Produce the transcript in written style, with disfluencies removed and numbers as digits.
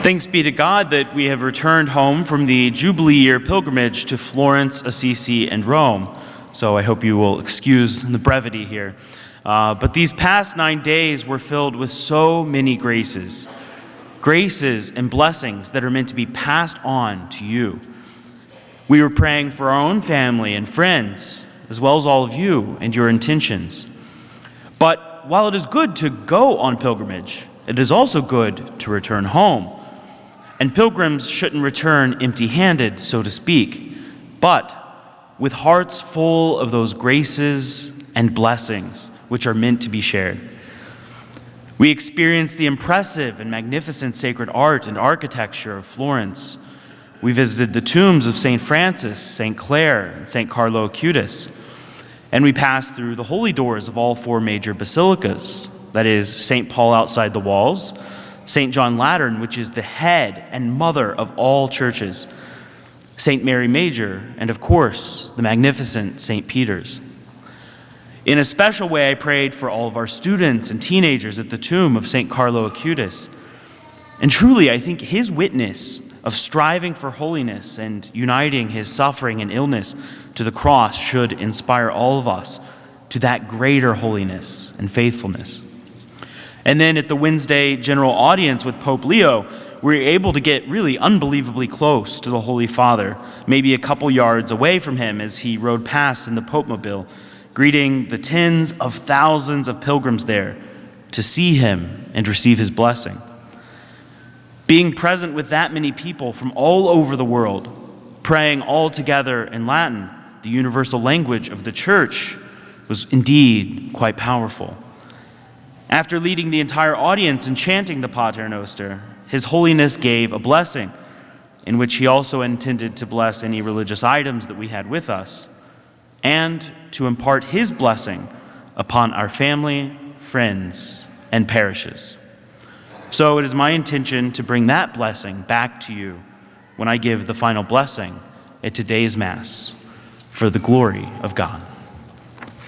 Thanks be to God that we have returned home from the Jubilee year pilgrimage to Florence, Assisi, and Rome. So I hope you will excuse the brevity here. But these past 9 days were filled with so many graces and blessings that are meant to be passed on to you. We were praying for our own family and friends, as well as all of you and your intentions. But while it is good to go on pilgrimage, it is also good to return home. And pilgrims shouldn't return empty-handed, so to speak, but with hearts full of those graces and blessings which are meant to be shared. We experienced the impressive and magnificent sacred art and architecture of Florence. We visited the tombs of St. Francis, St. Clare, and St. Carlo Acutis. And we passed through the holy doors of all 4 major basilicas, that is, St. Paul outside the walls, St. John Lateran, which is the head and mother of all churches, St. Mary Major, and of course, the magnificent St. Peter's. In a special way, I prayed for all of our students and teenagers at the tomb of St. Carlo Acutis. And truly, I think his witness of striving for holiness and uniting his suffering and illness to the cross should inspire all of us to that greater holiness and faithfulness. And then at the Wednesday general audience with Pope Leo, we were able to get really unbelievably close to the Holy Father, maybe a couple yards away from him as he rode past in the Pope-mobile, greeting the tens of thousands of pilgrims there to see him and receive his blessing. Being present with that many people from all over the world, praying all together in Latin, the universal language of the Church, was indeed quite powerful. After leading the entire audience and chanting the Pater Noster, His Holiness gave a blessing in which he also intended to bless any religious items that we had with us and to impart his blessing upon our family, friends, and parishes. So it is my intention to bring that blessing back to you when I give the final blessing at today's Mass for the glory of God.